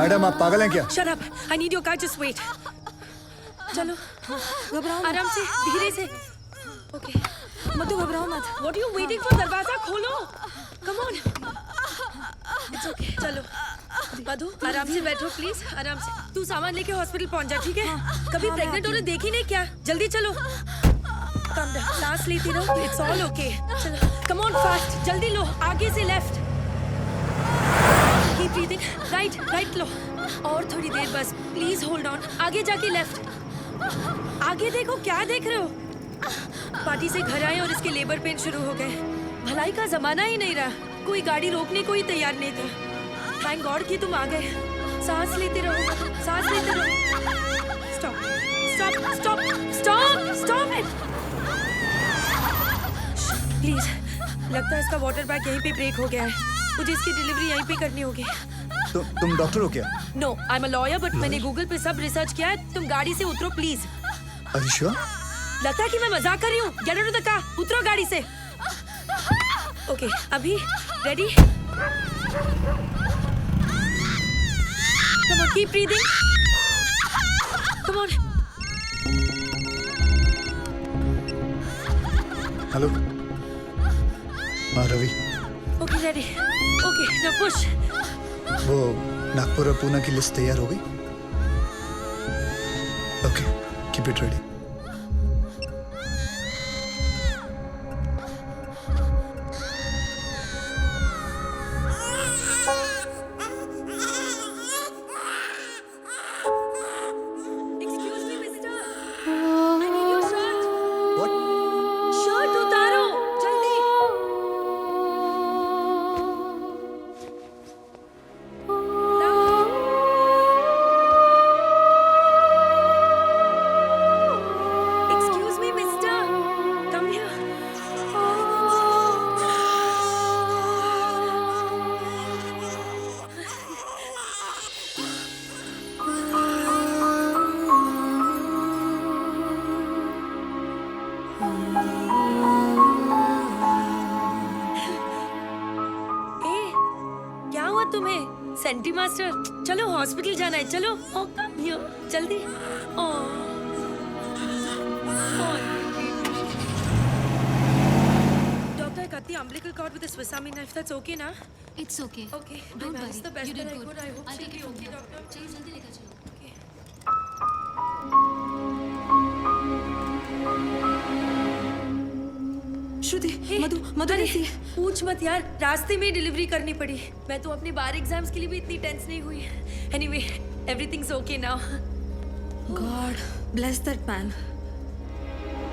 Madam आप पागल हैं क्या? Shut up. I need your car. Just wait. चलो घबराओ आराम से धीरे से. Okay. मधु घबराओ मत. What are you waiting for? दरवाजा खोलो. Come on. It's okay. चलो. मधु आराम से बैठो प्लीज. आराम से. तू सामान लेके हॉस्पिटल पहुंच जा ठीक है? कभी प्रेग्नेंट होने देखी नहीं क्या? जल्दी चलो. Calm down. सांस लेती रहो. It's all okay. चलो. Come on fast. जल्दी लो. आगे से लेफ्ट. Keep breathing. Right लो. और थोड़ी देर बस. Please hold on. आगे जाके लेफ्ट. आगे देखो क्या देख रहे हो? पार्टी से घर आए और इसके लेबर पेन शुरू हो गए. भलाई का जमाना ही नहीं रहा. कोई गाड़ी रोकने को ही तैयार नहीं था. थैंक गॉड कि तुम आ गए. सांस लेते रहो. सांस लेते रहो. Stop it please. लगता है इसका वाटर बैग यहीं पे ब्रेक हो गया है. मुझे इसकी डिलीवरी यहीं पे करनी होगी. तुम डॉक्टर हो क्या? No I am a lawyer but मैंने गूगल पे सब रिसर्च किया है. तुम गाड़ी से उतरो प्लीज. Are you sure? लगता है कि मैं मजाक कर रही हूँ. Get out of the car. उतरो गाड़ी से. ओके अभी ready. Come on keep breathing. Come on. Hello. हाँ Ravi. Okay ready. Okay now push. वो नागपुर और पूना की लिस्ट तैयार हो गई? Okay keep it ready. Excuse me mister. I need your shirt. What? Shirt उतारो जल्दी. Excuse me, mister. Come here. ए, क्या हुआ तुम्हें? सेंटी मास्टर, चलो हॉस्पिटल जाना है. चलो. Oh, come here. जल्दी. Doctor, I cut the umbilical cord with a Swiss Army knife. That's okay, na? It's okay. Okay. Don't I managed worry. the best You did that I good. could. I hope I'll she'll take be it from okay, here. doctor. चलिए जल्दी लेकर चलो. Okay. श्रुति मधु अरे, कैसी है? पूछ मत यार. रास्ते में डिलीवरी करनी पड़ी. मैं तो अपने बार एग्जाम्स के लिए भी इतनी टेंस नहीं हुई. Anyway everything's okay now. God bless that man.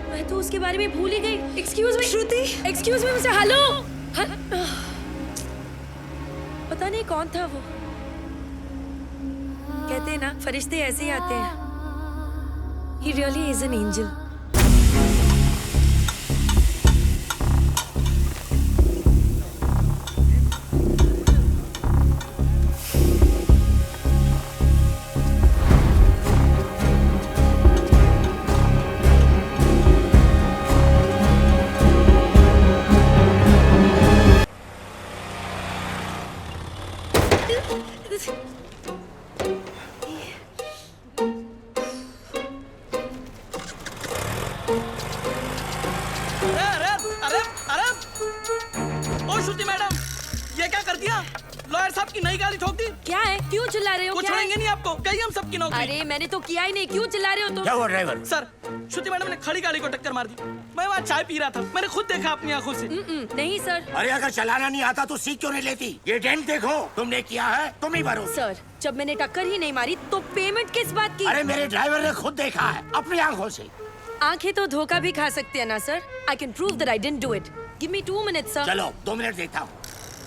मैं तो उसके बारे में भूल ही गई. Excuse me Shruti. Excuse me mister. Hello. पता नहीं कौन था वो. कहते हैं ना फरिश्ते ऐसे ही आते हैं. He really is an angel. अरे ओ श्रुति मैडम, ये क्या कर दिया? लॉयर साहब की नई गाड़ी ठोक दी. क्या है? क्यों चिल्ला रहे हो? कुछ क्या है? छोड़ेंगे नहीं आपको. गई हम सबकी नौकरी. अरे मैंने तो किया ही नहीं. क्यों चिल्ला रहे हो तुम? क्या हुआ ड्राइवर? सर, श्रुति मैडम ने खड़ी गाड़ी को टक्कर मार दी. मैं वहाँ चाय पी रहा था. मैंने खुद देखा अपनी आंखों से. नहीं सर. अरे अगर चलाना नहीं आता तो सीख क्यों नहीं लेती? ये डेंट देखो, तुमने किया है, तुम ही भरो. सर जब मैंने टक्कर ही नहीं मारी तो पेमेंट किस बात की? अरे मेरे ड्राइवर ने खुद देखा है अपनी आंखों से. आंखें तो धोखा भी खा सकती है ना sir. I can prove that I didn't do it. Give me 2 minutes sir. चलो 2 मिनट देता हूँ.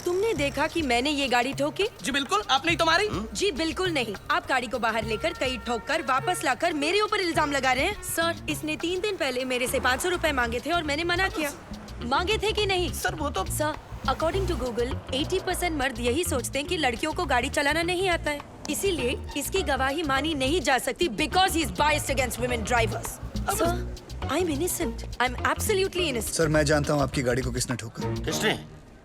तुमने देखा कि मैंने ये गाड़ी ठोकी? जी बिल्कुल. आपने ही तो मारी. जी बिल्कुल नहीं. आप गाड़ी को बाहर लेकर कई ठोक कर वापस लाकर मेरे ऊपर इल्जाम लगा रहे हैं. सर इसने 3 दिन पहले मेरे से 500 रुपए मांगे थे और मैंने मना किया. मांगे थे कि नहीं? सर वो तो सर अकॉर्डिंग टू गूगल 80% मर्द यही सोचते हैं कि लड़कियों को गाड़ी चलाना नहीं आता है. इसीलिए इसकी गवाही मानी नहीं जा सकती because he is biased against women drivers. Sir I am innocent. I am absolutely innocent. Sir मैं जानता हूँ आपकी गाड़ी को किसने ठोका. किसने?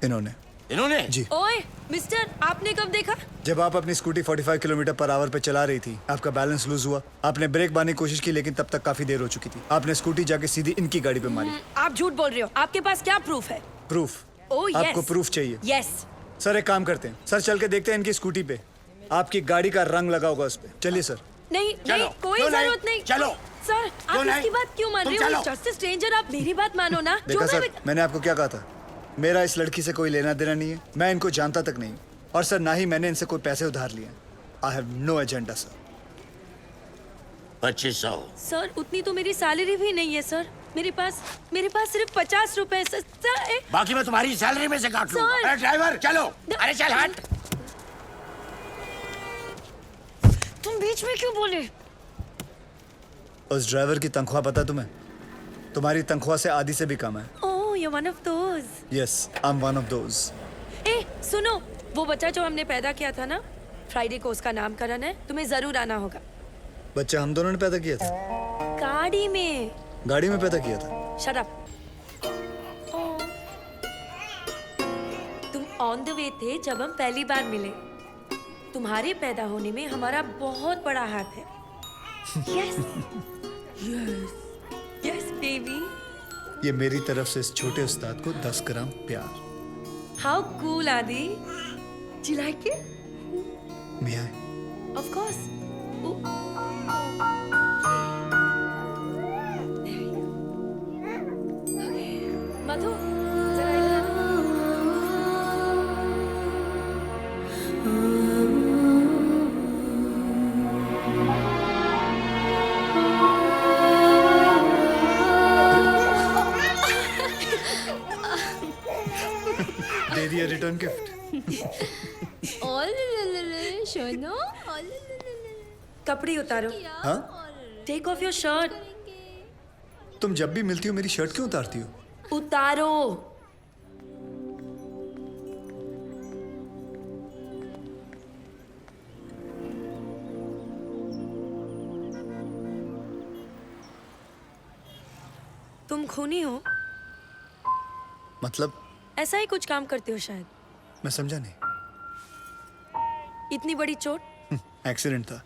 इन्होंने. इन्होंने? जी। ओए मिस्टर, आपने कब देखा? जब आप अपनी स्कूटी 45 किलोमीटर पर आवर पे चला रही थी, आपका बैलेंस लूज हुआ। आपने ब्रेक मारने की कोशिश की, लेकिन तब तक काफी देर हो चुकी थी। आपने स्कूटी जाके सीधी इनकी गाड़ी पे मारी। आप झूठ बोल रहे हो। आपके पास क्या प्रूफ है? प्रूफ? Oh yes. आपको प्रूफ चाहिए? यस। सर एक काम करते हैं, सर चल के देखते हैं इनकी स्कूटी पे आपकी गाड़ी का रंग लगा होगा उस पे। चलिए सर। नहीं चलो, नहीं, कोई क्यों नहीं? जरूरत नहीं। चलो। सर क्यों आप नहीं? इसकी बात क्यों मान तुम रहे हो? चलो। जस्ट स्ट्रेंजर, आप मेरी बात मानो ना। देखा सर, मैं मैंने आपको क्या कहा था? मेरा इस लड़की से कोई लेना देना नहीं है, मैं इनको जानता तक नहीं। और सर ना ही मैंने इनसे कोई पैसे उधार लिए। I have no agenda sir. 2500। Sir उतनी तो मेरी सैलरी भी नहीं है सर। मेरे पास सिर्फ 50 रुपए है सर। बाकी मैं तुम्हारी सैलरी में से काट लूंगा। सर। अरे ड्राइवर चलो। अरे चल हट। तुम बीच में क्यों बोले? उस ड्राइवर की तनख्वाह पता तुम्हें? तुम्हारी तनख्वाह से आधी से भी कम है। Oh you one of those. Yes, I am one of those. ए सुनो, वो बच्चा जो हमने पैदा किया था ना, फ्राइडे को उसका नामकरण है। तुम्हें जरूर आना होगा। बच्चा हम दोनों ने पैदा किया था? गाड़ी में। गाड़ी में पैदा किया था? Shut up. तुम ऑन द वे थे जब हम पहली बार मिले। तुम्हारे पैदा होने में हमारा बहुत बड़ा हाथ है। Yes yes yes baby. ये मेरी तरफ से इस छोटे उस्ताद को 10 ग्राम प्यार। How cool Aadi. Do you like it? May I? Of course. Madhu जरा इधर आ। दे दिया रिटर्न गिफ्ट। शोनो कपड़े उतारो। हाँ? Take off your shirt. तुम जब भी मिलती हो मेरी शर्ट क्यों उतारती हो? उतारो। तुम खूनी हो? मतलब? ऐसा ही कुछ काम करते हो शायद। मैं समझा नहीं। इतनी बड़ी चोट? एक्सीडेंट था।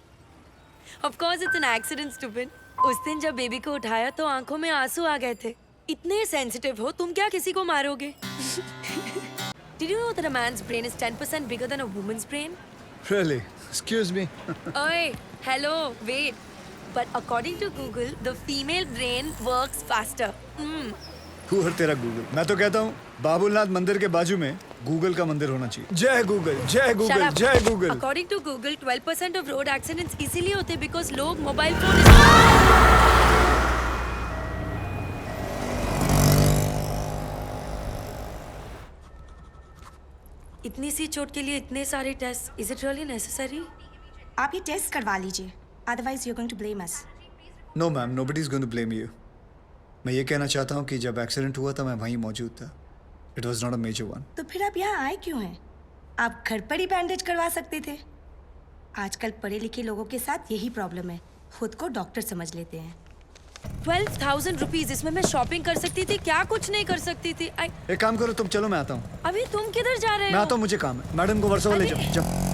Of course it's an accident, stupid. उस दिन जब बेबी को उठाया तो आंखों में आंसू आ गए थे। इतने सेंसिटिव हो तुम, क्या किसी को मारोगे? Did you know that a man's brain is 10% bigger than a woman's brain? Really? Excuse me. Oye, hello, wait. But according to Google, the female brain works faster. Who है तेरा गूगल? मैं तो कहता हूँ बाबुलनाथ मंदिर के बाजू में गूगल का मंदिर होना चाहिए। जय गूगल, जय Shut गूगल, up. जय Google. According to Google, 12% of road accidents इसीलिए होते because लोग मोबाइल फोन। इतनी सी चोट के लिए इतने सारे test, is it really necessary? आप ये टेस्ट करवा लीजिए, otherwise you are going to blame us. No ma'am, nobody is going to blame you. मैं ये कहना चाहता हूँ कि जब एक्सीडेंट हुआ था मैं वहीं मौजूद था। It was not a major one. तो फिर आप यहाँ आए क्यों हैं? आप घर पर ही बैंडेज करवा सकते थे। आजकल पढ़े लिखे लोगों के साथ यही प्रॉब्लम है, खुद को डॉक्टर समझ लेते हैं। 12,000 रुपीज, इसमें मैं शॉपिंग कर सकती थी, क्या कुछ नहीं कर सकती थी। एक काम करो तुम, चलो मैं आता हूँ। अभी तुम किधर जा रहे मैं हो? आता हूँ, मुझे काम है। मैडम को वर्सोवा ले अरे- जाओ।